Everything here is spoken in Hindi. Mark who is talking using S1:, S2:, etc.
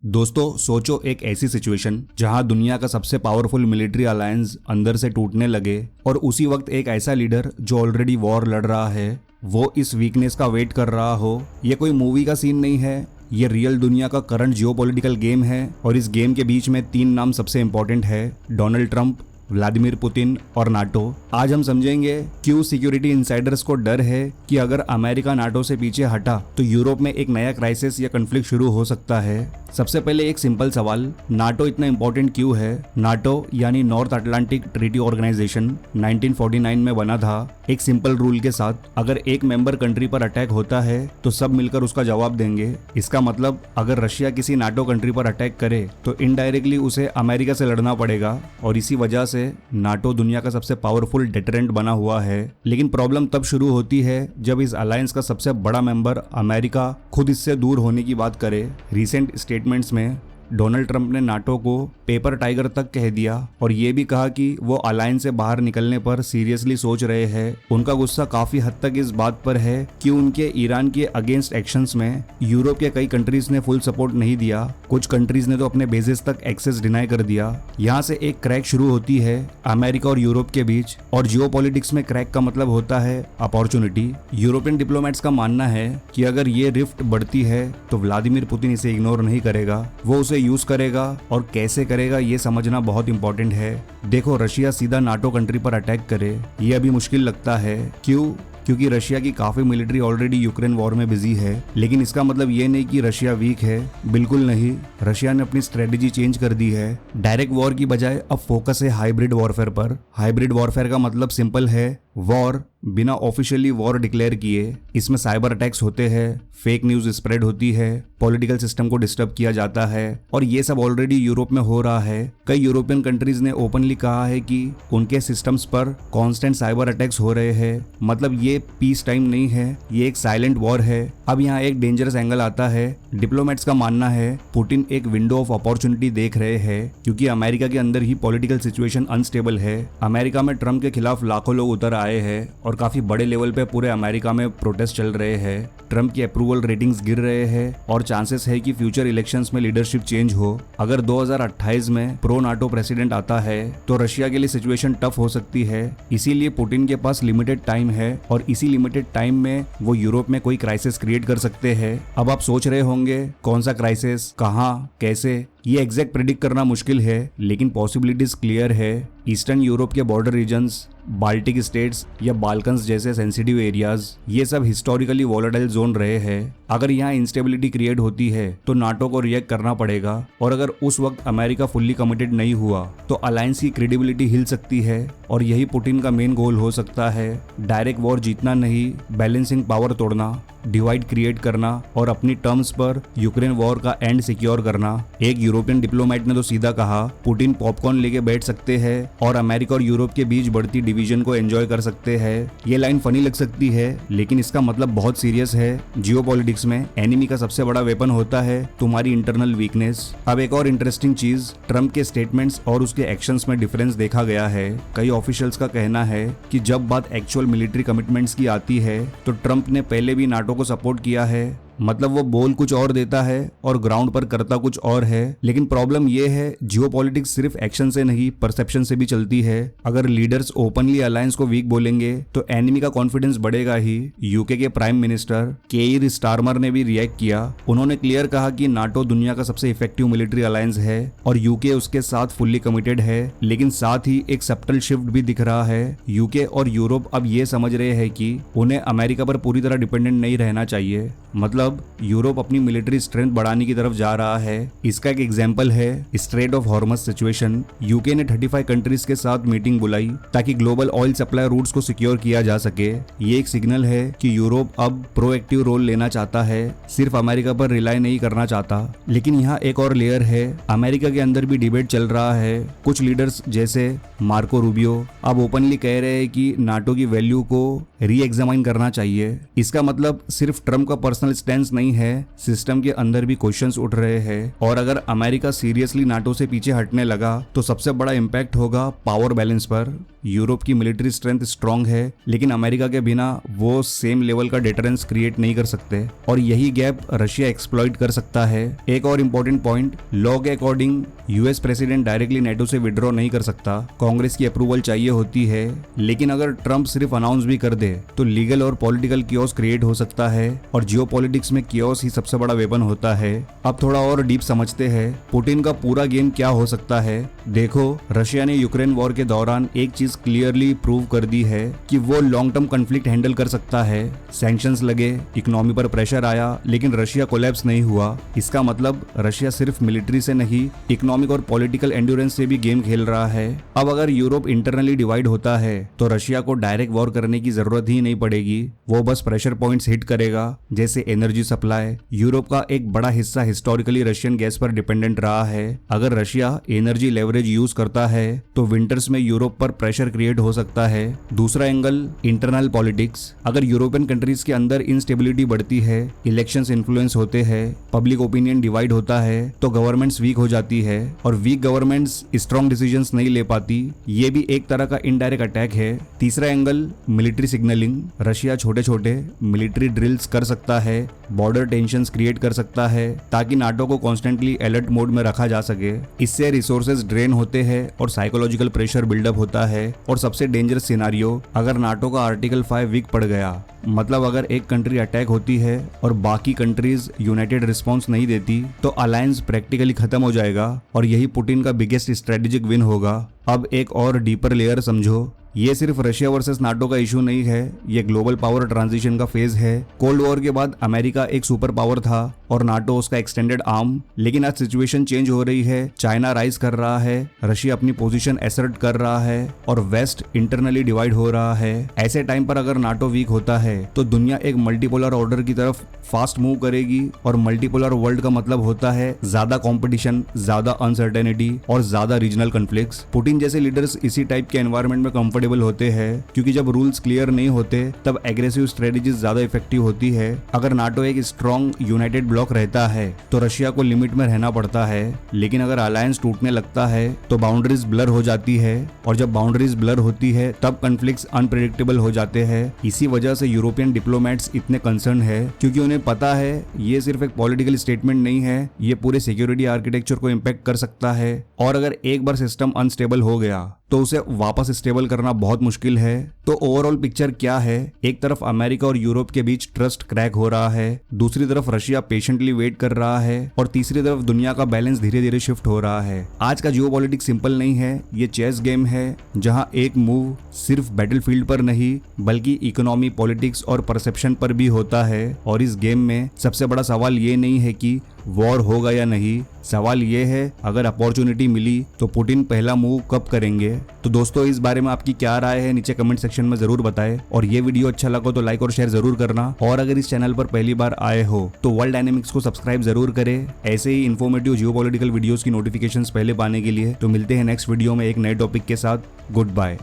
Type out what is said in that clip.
S1: दोस्तों सोचो एक ऐसी सिचुएशन जहां दुनिया का सबसे पावरफुल मिलिट्री अलायंस अंदर से टूटने लगे और उसी वक्त एक ऐसा लीडर जो ऑलरेडी वॉर लड़ रहा है वो इस वीकनेस का वेट कर रहा हो। ये कोई मूवी का सीन नहीं है, ये रियल दुनिया का करंट जियोपॉलिटिकल गेम है और इस गेम के बीच में तीन नाम सबसे इंपॉर्टेंट है, डोनाल्ड ट्रंप, व्लादिमीर पुतिन और नाटो। आज हम समझेंगे क्यों सिक्योरिटी इनसाइडर्स को डर है कि अगर अमेरिका नाटो से पीछे हटा तो यूरोप में एक नया क्राइसिस या कॉन्फ्लिक्ट शुरू हो सकता है। सबसे पहले एक सिंपल सवाल, नाटो इतना इंपॉर्टेंट क्यों है? नाटो यानी नॉर्थ अटलांटिक ट्रीटी ऑर्गेनाइजेशन 1949 में बना था एक सिंपल रूल के साथ, अगर एक मेंबर कंट्री पर अटैक होता है तो सब मिलकर उसका जवाब देंगे। इसका मतलब अगर रशिया किसी नाटो कंट्री पर अटैक करे तो इनडायरेक्टली उसे अमेरिका से लड़ना पड़ेगा और इसी वजह से नाटो दुनिया का सबसे पावरफुल डेटरेंट बना हुआ है। लेकिन प्रॉब्लम तब शुरू होती है जब इस अलायंस का सबसे बड़ा मेंबर अमेरिका खुद इससे दूर होने की बात करे। रिसेंट स्टेटमेंट्स में डोनाल्ड ट्रंप ने नाटो को पेपर टाइगर तक कह दिया और ये भी कहा कि वो अलायंस से बाहर निकलने पर सीरियसली सोच रहे हैं। उनका गुस्सा काफी हद तक इस बात पर है कि उनके ईरान के अगेंस्ट एक्शंस में यूरोप के कई कंट्रीज ने फुल सपोर्ट नहीं दिया, कुछ कंट्रीज ने तो अपने बेसेस तक एक्सेस डिनाई कर दिया। यहाँ से एक क्रैक शुरू होती है अमेरिका और यूरोप के बीच, और जियोपॉलिटिक्स में क्रैक का मतलब होता है अपॉर्चुनिटी। यूरोपियन डिप्लोमेट्स का मानना है कि अगर ये रिफ्ट बढ़ती है तो व्लादिमीर पुतिन इसे इग्नोर नहीं करेगा, वो उसे यूज करेगा और कैसे करेगा ये समझना बहुत इंपॉर्टेंट है। देखो, रशिया सीधा नाटो कंट्री पर अटैक करे ये अभी मुश्किल लगता है। क्यों? क्योंकि रशिया की काफी मिलिट्री ऑलरेडी यूक्रेन वॉर में बिजी है। लेकिन इसका मतलब ये नहीं कि रशिया वीक है, बिल्कुल नहीं। रशिया ने अपनी स्ट्रेटेजी चेंज कर दी है। डायरेक्ट वॉर की बजाय अब फोकस है हाइब्रिड वॉरफेयर पर। हाइब्रिड वॉरफेयर का मतलब सिंपल है, वॉर बिना ऑफिशियली वॉर डिक्लेयर किए। इसमें साइबर अटैक्स होते हैं, फेक न्यूज स्प्रेड होती है, पॉलिटिकल सिस्टम को डिस्टर्ब किया जाता है और ये सब ऑलरेडी यूरोप में हो रहा है। कई यूरोपियन कंट्रीज ने ओपनली कहा है कि उनके सिस्टम्स पर कांस्टेंट साइबर अटैक्स हो रहे हैं। मतलब ये पीस टाइम नहीं है, ये एक साइलेंट वॉर है। अब यहाँ एक डेंजरस एंगल आता है। डिप्लोमेट्स का मानना है पुतिन एक विंडो ऑफ अपॉर्चुनिटी देख रहे हैं क्योंकि अमेरिका के अंदर ही पॉलिटिकल सिचुएशन अनस्टेबल है। अमेरिका में ट्रंप के खिलाफ लाखों लोग उतर आए हैं और काफी बड़े लेवल पे पूरे अमेरिका में प्रोटेस्ट चल रहे हैं। ट्रंप की अप्रूवल रेटिंग्स गिर रहे हैं और चांसेस है कि फ्यूचर इलेक्शंस में लीडरशिप चेंज हो। अगर 2028 में प्रो नाटो प्रेसिडेंट आता है तो रशिया के लिए सिचुएशन टफ हो सकती है। इसीलिए पुतिन के पास लिमिटेड टाइम है और इसी लिमिटेड टाइम में वो यूरोप में कोई क्राइसिस क्रिएट कर सकते हैं। अब आप सोच रहे होंगे कौन सा क्राइसिस, कहाँ, कैसे? ये एग्जैक्ट प्रिडिक्ट करना मुश्किल है लेकिन पॉसिबिलिटीज क्लियर है। ईस्टर्न यूरोप के बॉर्डर रीजन्स, बाल्टिक स्टेट्स या बाल्कन्स जैसे सेंसिटिव एरियाज, ये सब हिस्टोरिकली वॉलेटाइल जोन रहे हैं। अगर यहाँ इंस्टेबिलिटी क्रिएट होती है तो नाटो को रिएक्ट करना पड़ेगा और अगर उस वक्त अमेरिका फुल्ली कमिटेड नहीं हुआ तो अलायंस की क्रेडिबिलिटी हिल सकती है और यही पुतिन का मेन गोल हो सकता है। डायरेक्ट वॉर जीतना नहीं, बैलेंसिंग पावर तोड़ना, डिवाइड क्रिएट करना और अपनी टर्म्स पर यूक्रेन वॉर का एंड सिक्योर करना। एक यूरोपियन डिप्लोमेट ने तो सीधा कहा पुतिन पॉपकॉर्न लेके बैठ सकते हैं और अमेरिका और यूरोप के बीच बढ़ती डिवीजन को एंजॉय कर सकते हैं। ये लाइन फनी लग सकती है लेकिन इसका मतलब बहुत सीरियस है। जियोपॉलिटिक्स में एनिमी का सबसे बड़ा वेपन होता है तुम्हारी इंटरनल वीकनेस। अब एक और इंटरेस्टिंग चीज, ट्रंप के स्टेटमेंट्स और उसके एक्शंस में डिफरेंस देखा गया है। कई ऑफिशियल्स का कहना है कि जब बात एक्चुअल मिलिट्री कमिटमेंट्स की आती है तो ट्रंप ने पहले भी नाटो को सपोर्ट किया है। मतलब वो बोल कुछ और देता है और ग्राउंड पर करता कुछ और है। लेकिन प्रॉब्लम ये है जियोपॉलिटिक्स सिर्फ एक्शन से नहीं परसेप्शन से भी चलती है। अगर लीडर्स ओपनली अलायंस को वीक बोलेंगे तो एनिमी का कॉन्फिडेंस बढ़ेगा ही। यूके के प्राइम मिनिस्टर केयर स्टारमर ने भी रिएक्ट किया। उन्होंने क्लियर कहा कि नाटो दुनिया का सबसे इफेक्टिव मिलिट्री अलायंस है और यूके उसके साथ फुल्ली कमिटेड है। लेकिन साथ ही एक सब्टल शिफ्ट भी दिख रहा है। यूके और यूरोप अब ये समझ रहे हैं कि उन्हें अमेरिका पर पूरी तरह डिपेंडेंट नहीं रहना चाहिए। मतलब यूरोप अपनी मिलिट्री स्ट्रेंथ बढ़ाने की तरफ जा रहा है। इसका एक एग्जांपल है स्ट्रेट ऑफ हॉर्मस सिचुएशन। यूके ने 35 कंट्रीज के साथ मीटिंग बुलाई ताकि ग्लोबल ऑयल सप्लाई रूट्स को सिक्योर किया जा सके। ये एक सिग्नल है कि यूरोप अब प्रोएक्टिव रोल लेना चाहता है, सिर्फ अमेरिका पर रिलाई नहीं करना चाहता। लेकिन यहाँ एक और लेयर है, अमेरिका के अंदर भी डिबेट चल रहा है। कुछ लीडर्स जैसे मार्को रूबियो अब ओपनली कह रहे हैं कि नाटो की वैल्यू को री एग्जामाइन करना चाहिए। इसका मतलब सिर्फ ट्रम्प का पर्सनल स्टैंड नहीं है, सिस्टम के अंदर भी क्वेश्चंस उठ रहे हैं। और अगर अमेरिका सीरियसली नाटो से पीछे हटने लगा तो सबसे बड़ा इम्पैक्ट होगा पावर बैलेंस पर। यूरोप की मिलिट्री स्ट्रेंथ स्ट्रांग है, लेकिन अमेरिका के बिना वो सेम लेवल का डिटरेंस क्रिएट नहीं कर सकते और यही गैप रशिया एक्सप्लॉइट कर सकता है। एक और इम्पोर्टेंट पॉइंट, लॉ के according US president directly NATO से विड्रॉ नहीं कर सकता, कांग्रेस की अप्रूवल चाहिए होती है। लेकिन अगर ट्रंप सिर्फ अनाउंस भी कर दे तो लीगल और पॉलिटिकल कियोस क्रिएट हो सकता है और जियोपॉलिटिक्स में कियोस ही सबसे बड़ा वेपन होता है। अब थोड़ा और डीप समझते हैं पुतिन का पूरा गेम क्या हो सकता है। देखो, रशिया ने यूक्रेन वॉर के दौरान एक चीज क्लियरली प्रूव कर दी है कि वो लॉन्ग टर्म कॉन्फ्लिक्ट हैंडल कर सकता है। सैंक्शंस लगे, इकोनॉमी पर प्रेशर आया, लेकिन रशिया कोलैप्स नहीं हुआ। इसका मतलब रशिया सिर्फ मिलिट्री से नहीं, इकोनॉमिक और पॉलिटिकल एंड्योरेंस से भी गेम खेल रहा है। अब अगर यूरोप इंटरनली डिवाइड होता है तो रशिया को डायरेक्ट वॉर करने की जरूरत ही नहीं पड़ेगी, वो बस प्रेशर पॉइंट्स हिट करेगा, जैसे एनर्जी सप्लाई। यूरोप का एक बड़ा हिस्सा हिस्टोरिकली रशियन गैस पर डिपेंडेंट रहा है। अगर रशिया एनर्जी लेवरेज यूज करता है तो विंटर्स में यूरोप पर प्रेशर क्रिएट हो सकता है। दूसरा एंगल, इंटरनल पॉलिटिक्स। अगर यूरोपियन कंट्रीज के अंदर इंस्टेबिलिटी बढ़ती है, इलेक्शंस इन्फ्लुएंस होते हैं, पब्लिक ओपिनियन डिवाइड होता है, तो गवर्नमेंट्स वीक हो जाती है और वीक गवर्नमेंट्स स्ट्रॉन्ग डिसीजंस नहीं ले पाती। ये भी एक तरह का इनडायरेक्ट अटैक है। तीसरा एंगल, मिलिट्री सिग्नलिंग। रशिया छोटे छोटे मिलिट्री ड्रिल्स कर सकता है, बॉर्डर टेंशंस क्रिएट कर सकता है ताकि नाटो को कॉन्स्टेंटली अलर्ट मोड में रखा जा सके। इससे रिसोर्सेज ड्रेन होते हैं और साइकोलॉजिकल प्रेशर बिल्डअप होता है। और सबसे डेंजरस सिनारियो, अगर नाटो का आर्टिकल 5 वीक पड़ गया, मतलब अगर एक कंट्री अटैक होती है और बाकी कंट्रीज यूनाइटेड रिस्पॉन्स नहीं देती, तो अलायंस प्रैक्टिकली खत्म हो जाएगा और यही पुतिन का बिगेस्ट स्ट्रेटेजिक विन होगा। अब एक और डीपर लेयर समझो, ये सिर्फ रशिया वर्सेस नाटो का इशू नहीं है, ये ग्लोबल पावर ट्रांजिशन का फेज है। कोल्ड वॉर के बाद अमेरिका एक सुपर पावर था और नाटो उसका एक्सटेंडेड आर्म, लेकिन आज सिचुएशन चेंज हो रही है। चाइना राइज कर रहा है, रशिया अपनी पोजीशन एसर्ट कर रहा है और वेस्ट इंटरनली डिवाइड हो रहा है। ऐसे टाइम पर अगर नाटो वीक होता है तो दुनिया एक मल्टीपोलर ऑर्डर की तरफ फास्ट मूव करेगी और मल्टीपोलर वर्ल्ड का मतलब होता है ज्यादा कॉम्पिटिशन, ज्यादा अनसर्टेनिटी और ज्यादा रीजनल कॉन्फ्लिक्ट्स। पुतिन जैसे लीडर्स इसी टाइप के एनवायरनमेंट में कंफर्टेबल होते हैं, क्योंकि जब रूल्स क्लियर नहीं होते तब एग्रेसिव स्ट्रेटेजीज ज्यादा इफेक्टिव होती है। अगर नाटो एक स्ट्रॉन्ग यूनाइटेड ब्लॉक रहता है तो रशिया को लिमिट में रहना पड़ता है, लेकिन अगर अलायंस टूटने लगता है तो बाउंड्रीज ब्लर हो जाती है और जब बाउंड्रीज ब्लर होती है तब कॉन्फ्लिक्ट्स अनप्रेडिक्टेबल हो जाते हैं। इसी वजह से यूरोपियन डिप्लोमेट्स इतने कंसर्न है, क्योंकि उन्हें पता है ये सिर्फ एक पॉलिटिकल स्टेटमेंट नहीं है, ये पूरे सिक्योरिटी आर्किटेक्चर को इम्पैक्ट कर सकता है और अगर एक बार सिस्टम अनस्टेबल हो गया तो उसे वापस स्टेबल करना बहुत मुश्किल है। तो ओवरऑल पिक्चर क्या है? एक तरफ अमेरिका और यूरोप के बीच ट्रस्ट क्रैक हो रहा है, दूसरी तरफ रशिया पेशेंटली वेट कर रहा है और तीसरी तरफ दुनिया का बैलेंस धीरे धीरे शिफ्ट हो रहा है। आज का जियोपॉलिटिक्स सिंपल नहीं है, ये चेस गेम है जहां एक मूव सिर्फ बैटलफील्ड पर नहीं बल्कि इकोनॉमी, पॉलिटिक्स और परसेप्शन पर भी होता है। और इस गेम में सबसे बड़ा सवाल ये नहीं है कि वॉर होगा या नहीं, सवाल ये है अगर अपॉर्चुनिटी मिली तो पुतिन पहला मूव कब करेंगे। तो दोस्तों, इस बारे में आपकी क्या राय है नीचे कमेंट सेक्शन में जरूर बताएं और ये वीडियो अच्छा लगा तो लाइक और शेयर जरूर करना और अगर इस चैनल पर पहली बार आए हो तो वर्ल्ड डायनेमिक्स को सब्सक्राइब जरूर करें ऐसे ही इन्फॉर्मेटिव जियोपॉलिटिकल वीडियोस की नोटिफिकेशंस पहले पाने के लिए। तो मिलते हैं नेक्स्ट वीडियो में एक नए टॉपिक के साथ। Good bye.